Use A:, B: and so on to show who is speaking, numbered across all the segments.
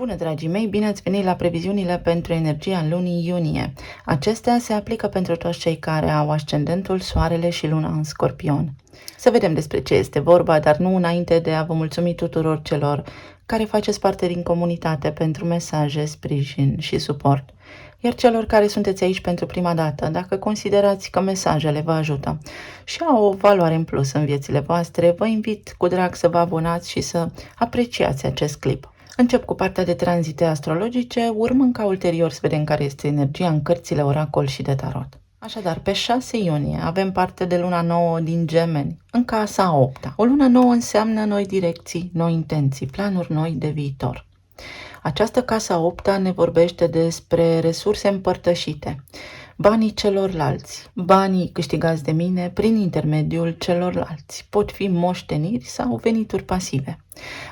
A: Bună, dragii mei! Bine ați venit la previziunile pentru energia lunii iunie. Acestea se aplică pentru toți cei care au ascendentul, soarele și luna în Scorpion. Să vedem despre ce este vorba, dar nu înainte de a vă mulțumi tuturor celor care faceți parte din comunitate pentru mesaje, sprijin și suport. Iar celor care sunteți aici pentru prima dată, dacă considerați că mesajele vă ajută și au o valoare în plus în viețile voastre, vă invit cu drag să vă abonați și să apreciați acest clip. Încep cu partea de tranzite astrologice, urmând ca ulterior să vedem care este energia în cărțile oracol și de tarot. Așadar, pe 6 iunie avem parte de luna nouă din Gemeni, în casa a 8-a. O lună nouă înseamnă noi direcții, noi intenții, planuri noi de viitor. Această casă a 8-a ne vorbește despre resurse împărtășite, banii celorlalți, banii câștigați de mine prin intermediul celorlalți. Pot fi moșteniri sau venituri pasive.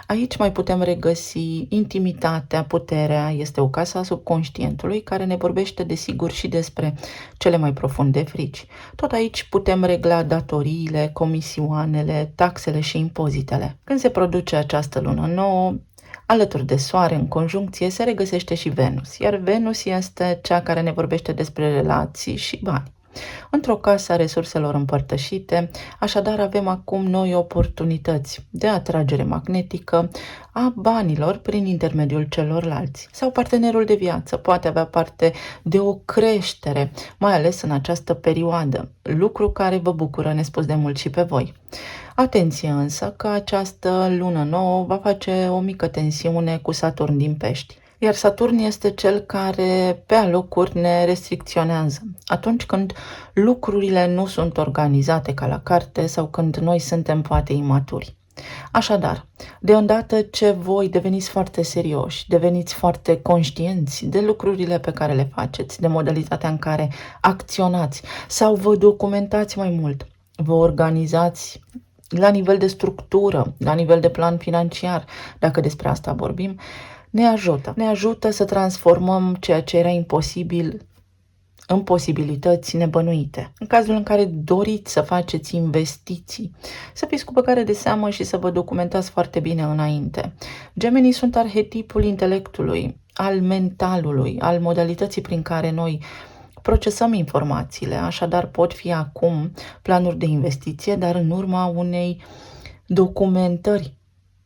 A: Aici mai putem regăsi intimitatea, puterea, este o casă a subconștientului care ne vorbește desigur și despre cele mai profunde frici. Tot aici putem regla datoriile, comisioanele, taxele și impozitele. Când se produce această lună nouă, alături de Soare în conjuncție se regăsește și Venus, iar Venus este cea care ne vorbește despre relații și bani. Într-o casă a resurselor împărtășite, așadar avem acum noi oportunități de atragere magnetică a banilor prin intermediul celorlalți. Sau partenerul de viață poate avea parte de o creștere, mai ales în această perioadă, lucru care vă bucură nespus de mult și pe voi. Atenție însă că această lună nouă va face o mică tensiune cu Saturn din Pești. Iar Saturn este cel care pe alocuri ne restricționează. Atunci când lucrurile nu sunt organizate ca la carte sau când noi suntem poate imaturi. Așadar, de îndată ce voi deveniți foarte serioși, deveniți foarte conștienți de lucrurile pe care le faceți, de modalitatea în care acționați sau vă documentați mai mult, vă organizați la nivel de structură, la nivel de plan financiar, dacă despre asta vorbim, ne ajută să transformăm ceea ce era imposibil în posibilități nebănuite. În cazul în care doriți să faceți investiții, să fiți cu băgare de seamă și să vă documentați foarte bine înainte. Gemenii sunt arhetipul intelectului, al mentalului, al modalității prin care noi procesăm informațiile, așadar pot fi acum planuri de investiție, dar în urma unei documentări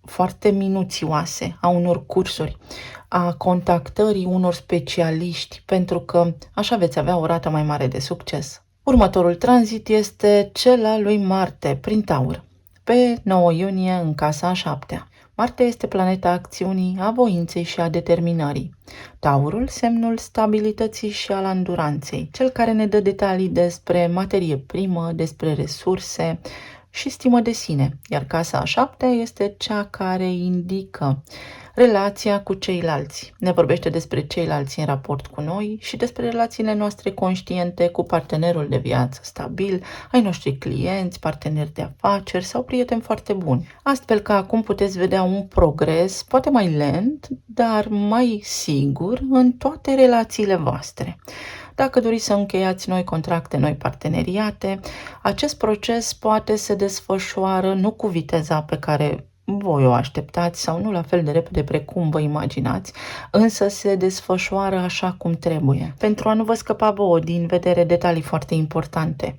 A: foarte minuțioase, a unor cursuri, a contactării unor specialiști, pentru că așa veți avea o rată mai mare de succes. Următorul tranzit este cel al lui Marte, prin Taur, pe 9 iunie în casa a 7-a. Marte este planeta acțiunii, a voinței și a determinării. Taurul, semnul stabilității și al anduranței, cel care ne dă detalii despre materie primă, despre resurse și stimă de sine, iar casa a 7-a este cea care indică relația cu ceilalți. Ne vorbește despre ceilalți în raport cu noi și despre relațiile noastre conștiente cu partenerul de viață stabil, ai noștri clienți, parteneri de afaceri sau prieteni foarte buni. Astfel că acum puteți vedea un progres, poate mai lent, dar mai sigur în toate relațiile voastre. Dacă doriți să încheiați noi contracte, noi parteneriate, acest proces poate se desfășoară nu cu viteza pe care voi o așteptați sau nu la fel de repede precum vă imaginați, însă se desfășoară așa cum trebuie. Pentru a nu vă scăpa vouă din vedere detalii foarte importante.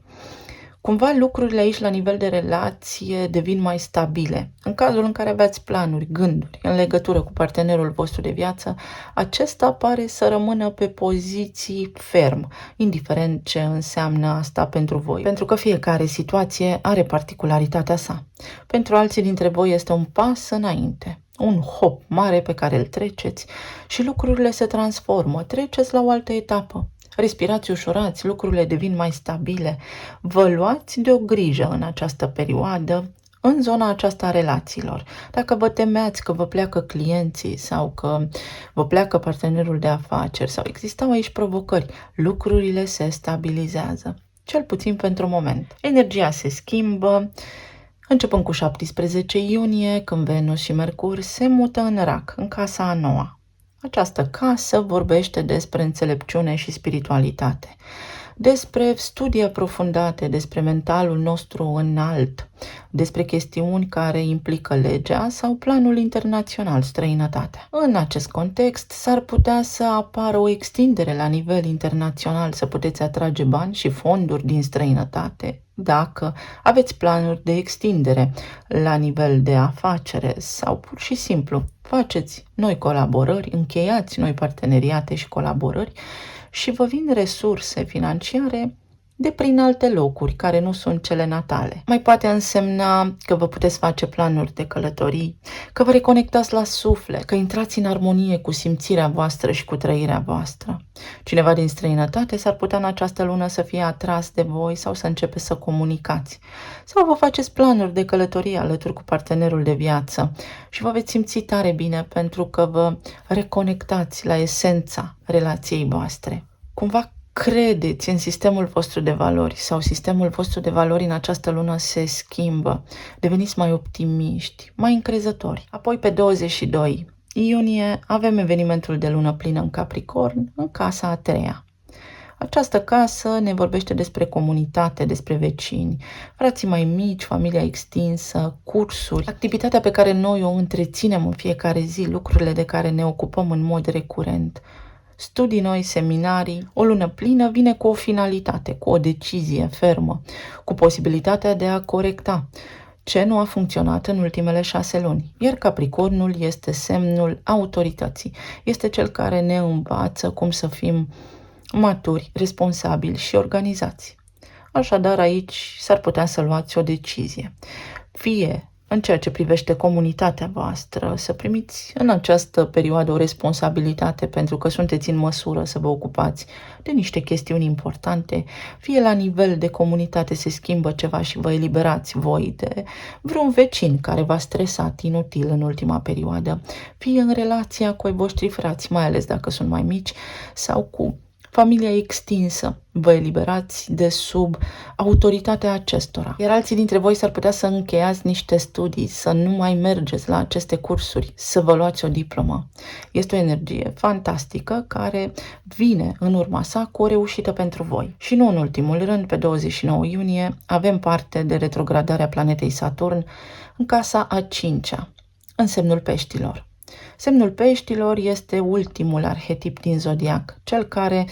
A: Cumva lucrurile aici la nivel de relație devin mai stabile. În cazul în care aveați planuri, gânduri în legătură cu partenerul vostru de viață, acesta pare să rămână pe poziții ferm, indiferent ce înseamnă asta pentru voi. Pentru că fiecare situație are particularitatea sa. Pentru alții dintre voi este un pas înainte, un hop mare pe care îl treceți și lucrurile se transformă, treceți la o altă etapă. Respirați ușurați, lucrurile devin mai stabile. Vă luați de o grijă în această perioadă, în zona aceasta a relațiilor. Dacă vă temeați că vă pleacă clienții sau că vă pleacă partenerul de afaceri sau existau aici provocări, lucrurile se stabilizează, cel puțin pentru moment. Energia se schimbă, începând cu 17 iunie, când Venus și Mercur se mută în Rac, în casa a 9-a. Această casă vorbește despre înțelepciune și spiritualitate, despre studii aprofundate, despre mentalul nostru înalt, despre chestiuni care implică legea sau planul internațional, străinătatea. În acest context, s-ar putea să apară o extindere la nivel internațional, să puteți atrage bani și fonduri din străinătate, dacă aveți planuri de extindere la nivel de afacere sau pur și simplu faceți noi colaborări, încheiați noi parteneriate și colaborări și vă vin resurse financiare de prin alte locuri care nu sunt cele natale. Mai poate însemna că vă puteți face planuri de călătorii, că vă reconectați la suflet, că intrați în armonie cu simțirea voastră și cu trăirea voastră. Cineva din străinătate s-ar putea în această lună să fie atras de voi sau să începeți să comunicați. Sau vă faceți planuri de călătorie alături cu partenerul de viață și vă veți simți tare bine pentru că vă reconectați la esența relației voastre. Cumva credeți în sistemul vostru de valori sau sistemul vostru de valori în această lună se schimbă. Deveniți mai optimiști, mai încrezători. Apoi pe 22 iunie avem evenimentul de lună plină în Capricorn, în casa a treia. Această casă ne vorbește despre comunitate, despre vecini, frații mai mici, familia extinsă, cursuri, activitatea pe care noi o întreținem în fiecare zi, lucrurile de care ne ocupăm în mod recurent. Studii noi, seminarii, o lună plină vine cu o finalitate, cu o decizie fermă, cu posibilitatea de a corecta ce nu a funcționat în ultimele 6 luni. Iar Capricornul este semnul autorității, este cel care ne învață cum să fim maturi, responsabili și organizați. Așadar, aici s-ar putea să luați o decizie. Fie în ceea ce privește comunitatea voastră, să primiți în această perioadă o responsabilitate pentru că sunteți în măsură să vă ocupați de niște chestiuni importante, fie la nivel de comunitate se schimbă ceva și vă eliberați voi de vreun vecin care v-a stresat inutil în ultima perioadă, fie în relația cu ai voștri frați, mai ales dacă sunt mai mici, sau cu familia extinsă, vă eliberați de sub autoritatea acestora. Iar alții dintre voi s-ar putea să încheiați niște studii, să nu mai mergeți la aceste cursuri, să vă luați o diplomă. Este o energie fantastică care vine în urma sa cu o reușită pentru voi. Și nu în ultimul rând, pe 29 iunie, avem parte de retrogradarea planetei Saturn în casa a 5-a, în semnul Peștilor. Semnul Peștilor este ultimul arhetip din zodiac, cel care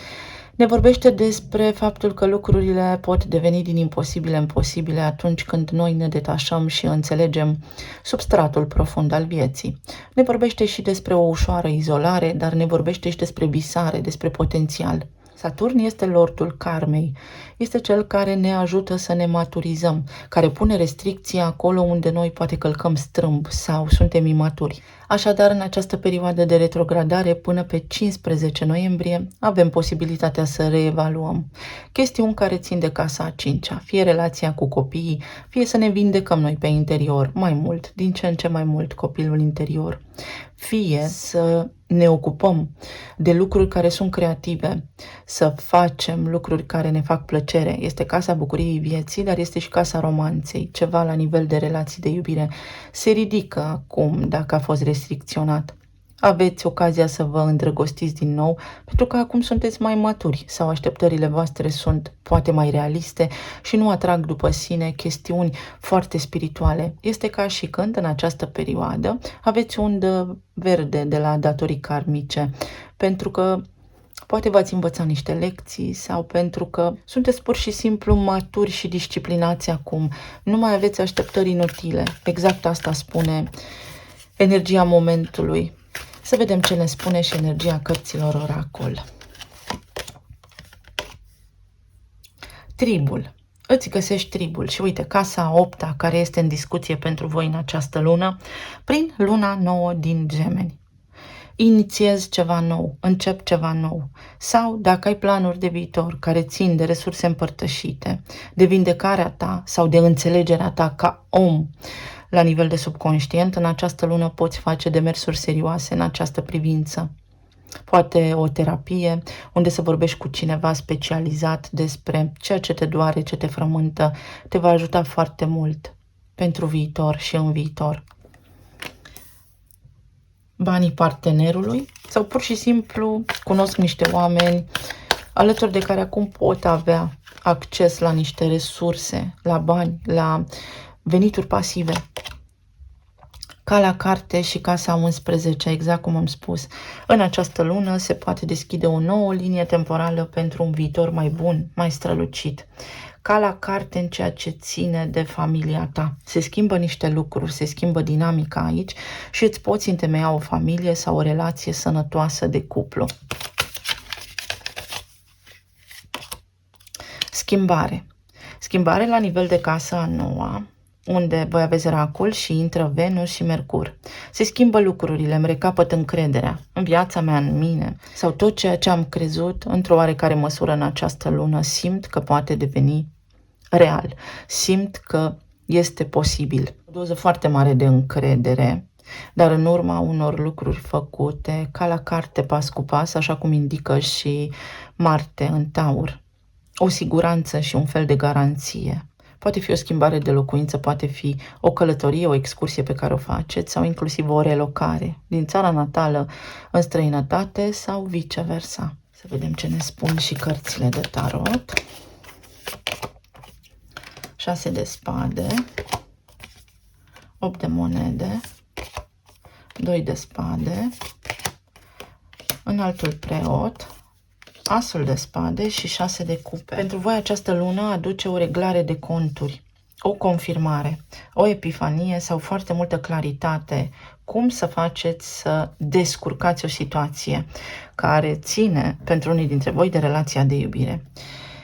A: ne vorbește despre faptul că lucrurile pot deveni din imposibile în posibile atunci când noi ne detașăm și înțelegem substratul profund al vieții. Ne vorbește și despre o ușoară izolare, dar ne vorbește și despre visare, despre potențial. Saturn este lordul karmei, este cel care ne ajută să ne maturizăm, care pune restricții acolo unde noi poate călcăm strâmb sau suntem imaturi. Așadar, în această perioadă de retrogradare, până pe 15 noiembrie, avem posibilitatea să reevaluăm chestiuni care țin de casa a 5-a, fie relația cu copiii, fie să ne vindecăm noi pe interior mai mult, din ce în ce mai mult copilul interior, fie să ne ocupăm de lucruri care sunt creative, să facem lucruri care ne fac plăcere. Este casa bucuriei vieții, dar este și casa romanței. Ceva la nivel de relații de iubire se ridică acum dacă a fost restricționat. Aveți ocazia să vă îndrăgostiți din nou, pentru că acum sunteți mai maturi sau așteptările voastre sunt poate mai realiste și nu atrag după sine chestiuni foarte spirituale. Este ca și când în această perioadă aveți undă verde de la datorii karmice, pentru că poate v-ați învățat niște lecții sau pentru că sunteți pur și simplu maturi și disciplinați acum. Nu mai aveți așteptări inutile. Exact asta spune energia momentului. Să vedem ce ne spune și energia cărților oracol. Tribul. Îți găsești tribul și uite, casa a 8-a care este în discuție pentru voi în această lună, prin luna nouă din Gemeni. Inițiezi ceva nou, încep ceva nou sau dacă ai planuri de viitor care țin de resurse împărtășite, de vindecarea ta sau de înțelegerea ta ca om la nivel de subconștient, în această lună poți face demersuri serioase în această privință. Poate o terapie unde să vorbești cu cineva specializat despre ceea ce te doare, ce te frământă, te va ajuta foarte mult pentru viitor și în viitor. Banii partenerului sau pur și simplu cunosc niște oameni alături de care acum pot avea acces la niște resurse, la bani, la venituri pasive. Ca la carte și casa 11, exact cum am spus. În această lună se poate deschide o nouă linie temporală pentru un viitor mai bun, mai strălucit. Ca la carte în ceea ce ține de familia ta. Se schimbă niște lucruri, se schimbă dinamica aici și îți poți întemeia o familie sau o relație sănătoasă de cuplu. Schimbare. Schimbare la nivel de casă a noua, unde voi aveți Racul și intră Venus și Mercur. Se schimbă lucrurile, îmi recapăt încrederea în viața mea, în mine, sau tot ceea ce am crezut într-o oarecare măsură în această lună, simt că poate deveni real. Simt că este posibil. O doză foarte mare de încredere, dar în urma unor lucruri făcute, ca la carte pas cu pas, așa cum indică și Marte în Taur. O siguranță și un fel de garanție. Poate fi o schimbare de locuință, poate fi o călătorie, o excursie pe care o faceți sau inclusiv o relocare din țara natală în străinătate sau viceversa. Să vedem ce ne spun și cărțile de tarot. 6 de spade, 8 de monede, 2 de spade, înaltul preot, Asul de spade și 6 de cupe. Pentru voi această lună aduce o reglare de conturi, o confirmare, o epifanie sau foarte multă claritate. Cum să faceți să descurcați o situație care ține pentru unii dintre voi de relația de iubire.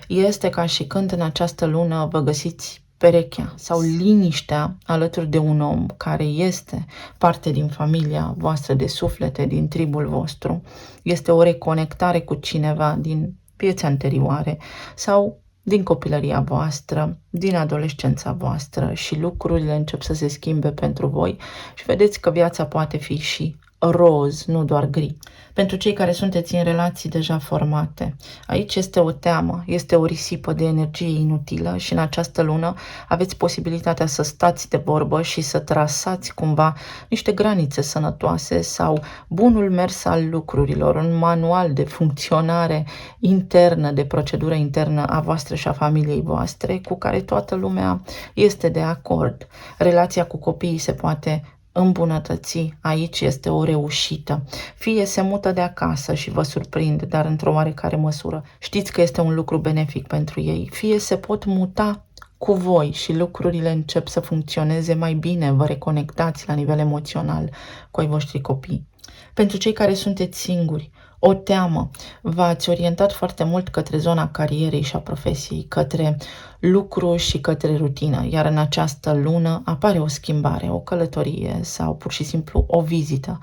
A: Este ca și când în această lună vă găsiți perechea sau liniștea alături de un om care este parte din familia voastră de suflete, din tribul vostru. Este o reconectare cu cineva din vieți anterioare sau din copilăria voastră, din adolescența voastră și lucrurile încep să se schimbe pentru voi și vedeți că viața poate fi și roz, nu doar gri. Pentru cei care sunteți în relații deja formate, aici este o teamă, este o risipă de energie inutilă și în această lună aveți posibilitatea să stați de vorbă și să trasați cumva niște granițe sănătoase sau bunul mers al lucrurilor, un manual de funcționare internă, de procedură internă a voastră și a familiei voastre, cu care toată lumea este de acord. Relația cu copiii se poate îmbunătăți, aici este o reușită. Fie se mută de acasă și vă surprind, dar într-o oarecare măsură știți că este un lucru benefic pentru ei, fie se pot muta cu voi și lucrurile încep să funcționeze mai bine, vă reconectați la nivel emoțional cu ai voștri copii. Pentru cei care sunteți singuri, o teamă, v-ați orientat foarte mult către zona carierei și a profesiei, către lucru și către rutină, iar în această lună apare o schimbare, o călătorie sau pur și simplu o vizită,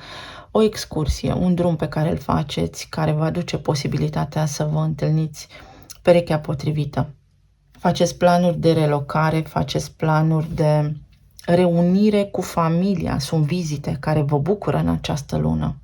A: o excursie, un drum pe care îl faceți, care vă aduce posibilitatea să vă întâlniți perechea potrivită. Faceți planuri de relocare, faceți planuri de reunire cu familia, sunt vizite care vă bucură în această lună.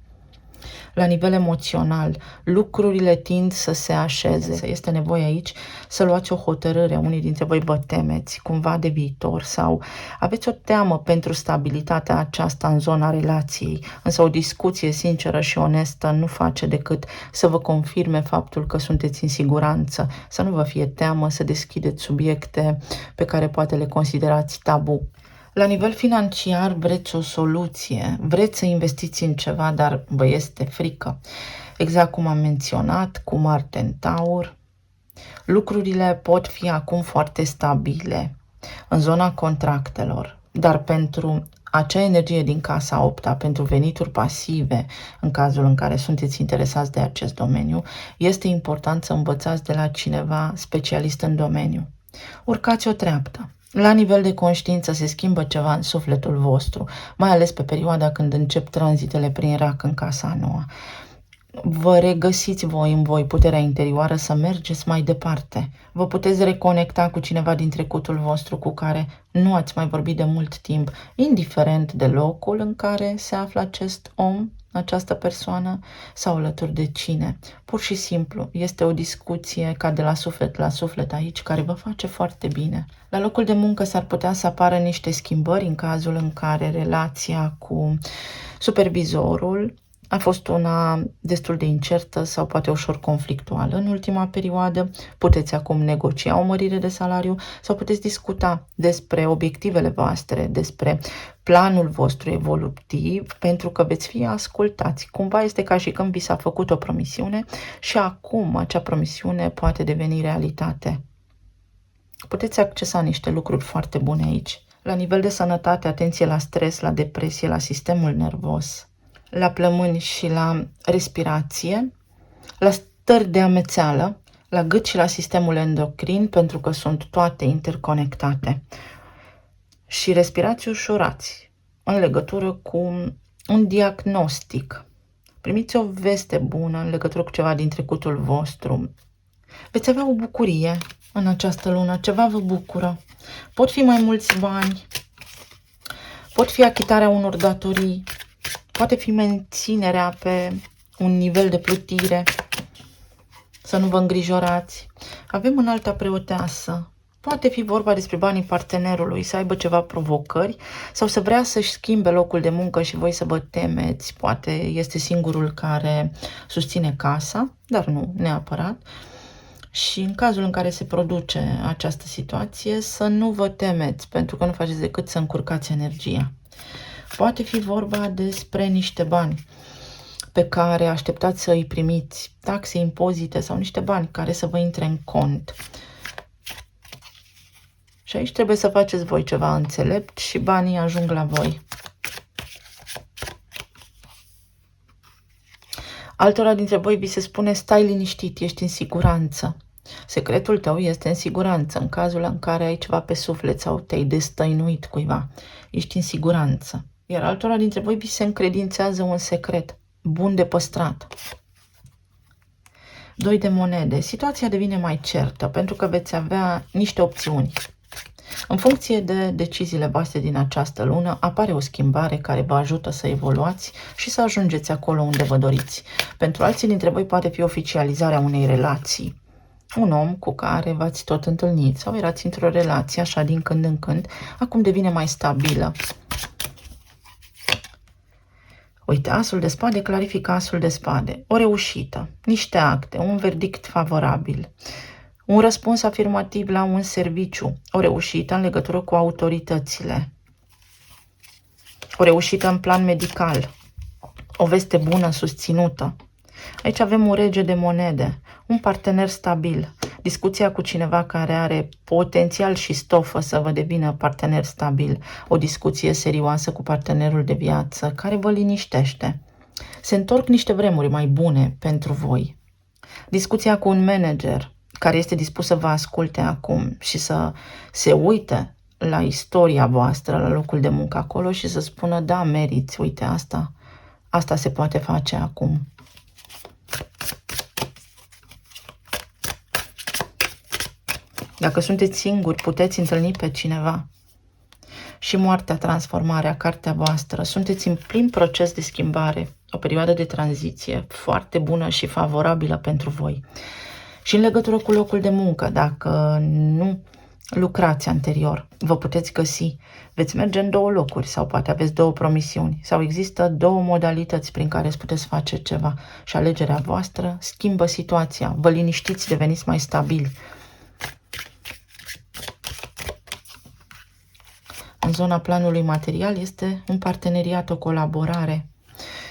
A: La nivel emoțional, lucrurile tind să se așeze. Este nevoie aici să luați o hotărâre. Unii dintre voi vă temeți cumva de viitor sau aveți o teamă pentru stabilitatea aceasta în zona relației. Însă o discuție sinceră și onestă nu face decât să vă confirme faptul că sunteți în siguranță. Să nu vă fie teamă să deschideți subiecte pe care poate le considerați tabu. La nivel financiar vreți o soluție, vreți să investiți în ceva, dar vă este frică. Exact cum am menționat, cu Marte în Taur, lucrurile pot fi acum foarte stabile în zona contractelor, dar pentru acea energie din casa 8-a, pentru venituri pasive, în cazul în care sunteți interesați de acest domeniu, este important să învățați de la cineva specialist în domeniu. Urcați o treaptă. La nivel de conștiință se schimbă ceva în sufletul vostru, mai ales pe perioada când încep tranzitele prin rac în casa nouă. Vă regăsiți voi în voi puterea interioară să mergeți mai departe. Vă puteți reconecta cu cineva din trecutul vostru cu care nu ați mai vorbit de mult timp, indiferent de locul în care se află acest om, această persoană sau alături de cine. Pur și simplu, este o discuție ca de la suflet aici, care vă face foarte bine. La locul de muncă s-ar putea să apară niște schimbări în cazul în care relația cu supervizorul a fost una destul de incertă sau poate ușor conflictuală în ultima perioadă. Puteți acum negocia o mărire de salariu sau puteți discuta despre obiectivele voastre, despre planul vostru evolutiv, pentru că veți fi ascultați. Cumva este ca și când vi s-a făcut o promisiune și acum acea promisiune poate deveni realitate. Puteți accesa niște lucruri foarte bune aici. La nivel de sănătate, atenție la stres, la depresie, la sistemul nervos, la plămâni și la respirație, la stări de amețeală, la gât și la sistemul endocrin, pentru că sunt toate interconectate. Și respirați ușurați în legătură cu un diagnostic. Primiți o veste bună în legătură cu ceva din trecutul vostru. Veți avea o bucurie în această lună, ceva vă bucură. Pot fi mai mulți bani, pot fi achitarea unor datorii, poate fi menținerea pe un nivel de plutire, să nu vă îngrijorați. Avem Înalta Preoteasă. Poate fi vorba despre banii partenerului, să aibă ceva provocări sau să vrea să-și schimbe locul de muncă și voi să vă temeți. Poate este singurul care susține casa, dar nu neapărat. Și în cazul în care se produce această situație, să nu vă temeți, pentru că nu faceți decât să încurcați energia. Poate fi vorba despre niște bani pe care așteptați să îi primiți, taxe, impozite sau niște bani care să vă intre în cont. Și aici trebuie să faceți voi ceva înțelept și banii ajung la voi. Altora dintre voi vi se spune: stai liniștit, ești în siguranță. Secretul tău este în siguranță în cazul în care ai ceva pe suflet sau te-ai destăinuit cuiva. Ești în siguranță. Iar altora dintre voi vi se încredințează un secret bun de păstrat. 2 de monede. Situația devine mai certă pentru că veți avea niște opțiuni. În funcție de deciziile voastre din această lună, apare o schimbare care vă ajută să evoluați și să ajungeți acolo unde vă doriți. Pentru alții dintre voi poate fi oficializarea unei relații. Un om cu care v-ați tot întâlnit sau erați într-o relație așa din când în când, acum devine mai stabilă. Uite, Asul de Spade clarifică Asul de Spade. O reușită, niște acte, un verdict favorabil, un răspuns afirmativ la un serviciu, o reușită în legătură cu autoritățile, o reușită în plan medical, o veste bună susținută. Aici avem un rege de monede, un partener stabil, discuția cu cineva care are potențial și stofă să vă devină partener stabil, o discuție serioasă cu partenerul de viață care vă liniștește. Se întorc niște vremuri mai bune pentru voi. Discuția cu un manager care este dispus să vă asculte acum și să se uite la istoria voastră, la locul de muncă acolo și să spună: da, meriți, uite, asta se poate face acum. Dacă sunteți singuri, puteți întâlni pe cineva. Și Moartea, Transformarea, cartea voastră. Sunteți în plin proces de schimbare, o perioadă de tranziție foarte bună și favorabilă pentru voi. Și în legătură cu locul de muncă, dacă nu lucrați anterior, vă puteți găsi. Veți merge în 2 locuri sau poate aveți 2 promisiuni sau există 2 modalități prin care îți puteți face ceva și alegerea voastră schimbă situația. Vă liniștiți, deveniți mai stabili. În zona planului material este un parteneriat, o colaborare,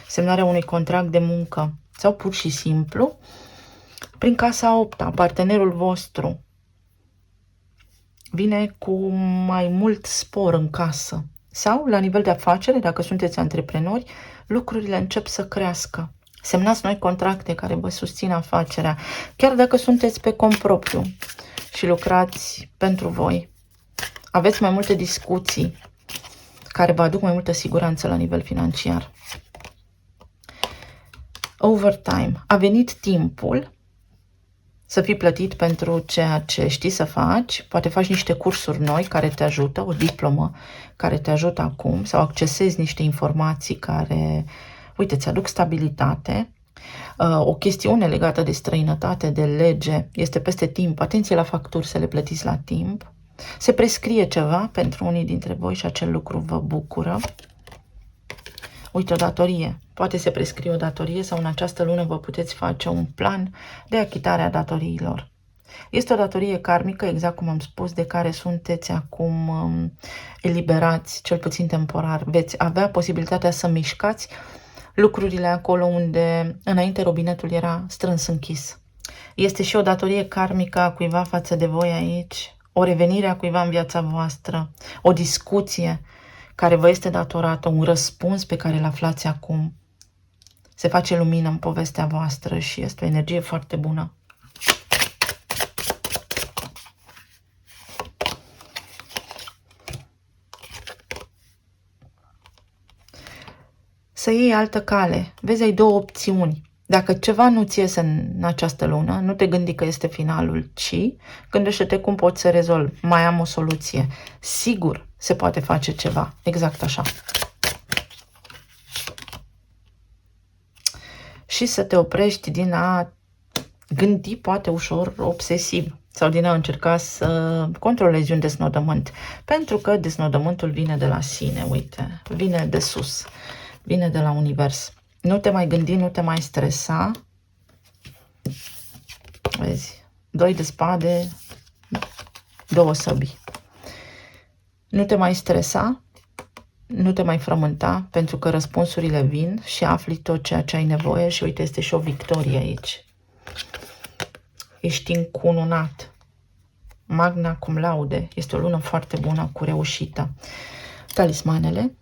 A: semnarea unui contract de muncă sau pur și simplu prin casa 8-a, partenerul vostru vine cu mai mult spor în casă sau la nivel de afacere, dacă sunteți antreprenori, lucrurile încep să crească. Semnați noi contracte care vă susțin afacerea, chiar dacă sunteți pe cont propriu și lucrați pentru voi. Aveți mai multe discuții care vă aduc mai multă siguranță la nivel financiar. Overtime. A venit timpul să fii plătit pentru ceea ce știi să faci. Poate faci niște cursuri noi care te ajută, o diplomă care te ajută acum sau accesezi niște informații care, uite, îți aduc stabilitate. O chestiune legată de străinătate, de lege, este peste timp. Atenție la facturi, să le plătiți la timp. Se prescrie ceva pentru unii dintre voi și acel lucru vă bucură. Uite, o datorie. Poate se prescrie o datorie sau în această lună vă puteți face un plan de achitare a datoriilor. Este o datorie karmică, exact cum am spus, de care sunteți acum eliberați, cel puțin temporar. Veți avea posibilitatea să mișcați lucrurile acolo unde înainte robinetul era strâns închis. Este și o datorie karmică a cuiva față de voi aici, o revenire a cuiva în viața voastră, o discuție care vă este datorată, un răspuns pe care îl aflați acum. Se face lumină în povestea voastră și este o energie foarte bună. Să iei altă cale. Vezi, ai două opțiuni. Dacă ceva nu ți iese în această lună, nu te gândi că este finalul, ci gândește-te cum poți să rezolvi. Mai am o soluție. Sigur se poate face ceva. Exact așa. Și să te oprești din a gândi poate ușor obsesiv sau din a încerca să controlezi un desnodământ. Pentru că desnodământul vine de la sine, uite, vine de sus, vine de la univers. Nu te mai gândi, nu te mai stresa. Vezi, 2 de spade, 2 săbii. Nu te mai stresa, nu te mai frământa, pentru că răspunsurile vin și afli tot ceea ce ai nevoie și uite, este și o victorie aici. Ești încununat. Magna cum laude. Este o lună foarte bună, cu reușită. Talismanele.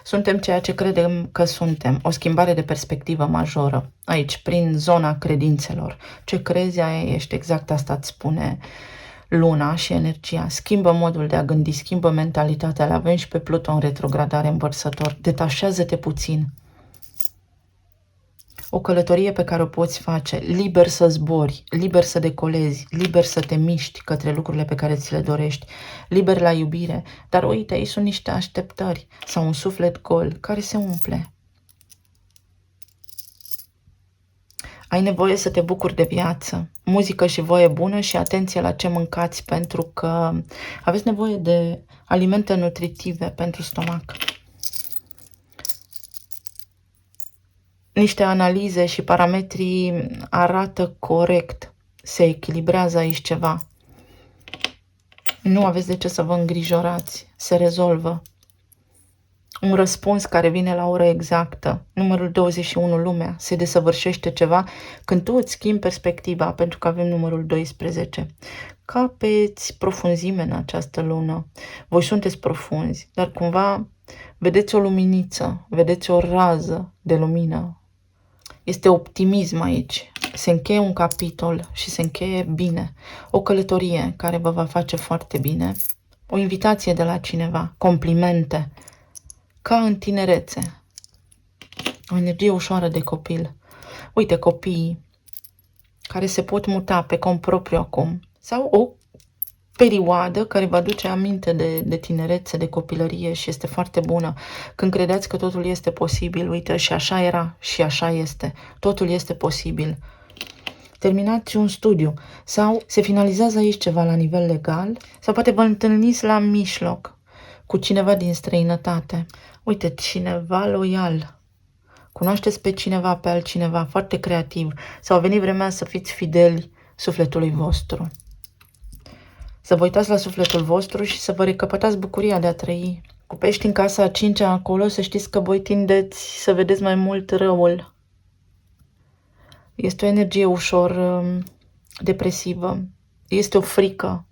A: Suntem ceea ce credem că suntem. O schimbare de perspectivă majoră. Aici, prin zona credințelor. Ce crezi, aia ești. Exact asta îți spune luna și energia. Schimbă modul de a gândi, schimbă mentalitatea. Le avem și pe Pluton retrogradare în Vărsător. Detașează-te puțin. O călătorie pe care o poți face, liber să zbori, liber să decolezi, liber să te miști către lucrurile pe care ți le dorești, liber la iubire. Dar uite, aici sunt niște așteptări sau un suflet gol care se umple. Ai nevoie să te bucuri de viață, muzică și voie bună și atenție la ce mâncați, pentru că aveți nevoie de alimente nutritive pentru stomac. Niște analize și parametrii arată corect. Se echilibrează aici ceva. Nu aveți de ce să vă îngrijorați. Se rezolvă. Un răspuns care vine la oră exactă. Numărul 21, lumea. Se desăvârșește ceva când tu îți schimbi perspectiva, pentru că avem numărul 12. Capeți profunzime în această lună. Voi sunteți profunzi, dar cumva vedeți o luminiță, vedeți o rază de lumină. Este optimism aici. Se încheie un capitol și se încheie bine. O călătorie care vă va face foarte bine. O invitație de la cineva. Complimente. Ca în tinerețe. O energie ușoară de copil. Uite, copiii care se pot muta pe cont propriu acum. Sau o perioadă care vă aduce aminte de tinerețe, de copilărie și este foarte bună. Când credeți că totul este posibil, uite, și așa era și așa este. Totul este posibil. Terminați un studiu sau se finalizează aici ceva la nivel legal sau poate vă întâlniți la mijloc cu cineva din străinătate. Uite, cineva loial. Cunoașteți pe cineva, pe altcineva, foarte creativ. Sau a venit vremea să fiți fideli sufletului vostru. Să vă uitați la sufletul vostru și să vă recăpătați bucuria de a trăi. Cu pești în casa a 5-a acolo, să știți că voi tindeți să vedeți mai mult răul. Este o energie ușor depresivă. Este o frică.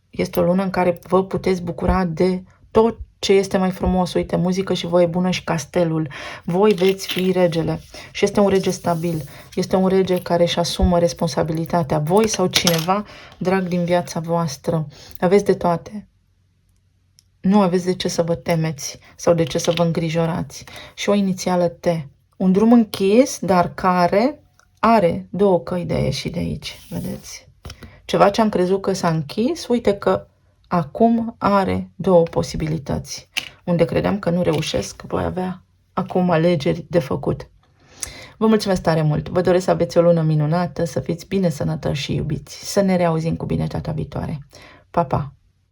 A: Este o lună în care vă puteți bucura de tot ce este mai frumos. Uite, muzică și voie bună și castelul. Voi veți fi regele. Și este un rege stabil. Este un rege care își asumă responsabilitatea. Voi sau cineva drag din viața voastră. Aveți de toate. Nu aveți de ce să vă temeți sau de ce să vă îngrijorați. Și o inițială T. Un drum închis, dar care are 2 căi de a ieși de aici. Vedeți? Ceva ce am crezut că s-a închis, uite că acum are 2 posibilități. Unde credeam că nu reușesc, voi avea acum alegeri de făcut. Vă mulțumesc tare mult! Vă doresc să aveți o lună minunată, să fiți bine sănătoși și iubiți. Să ne reauzim cu bine data viitoare. Pa, pa!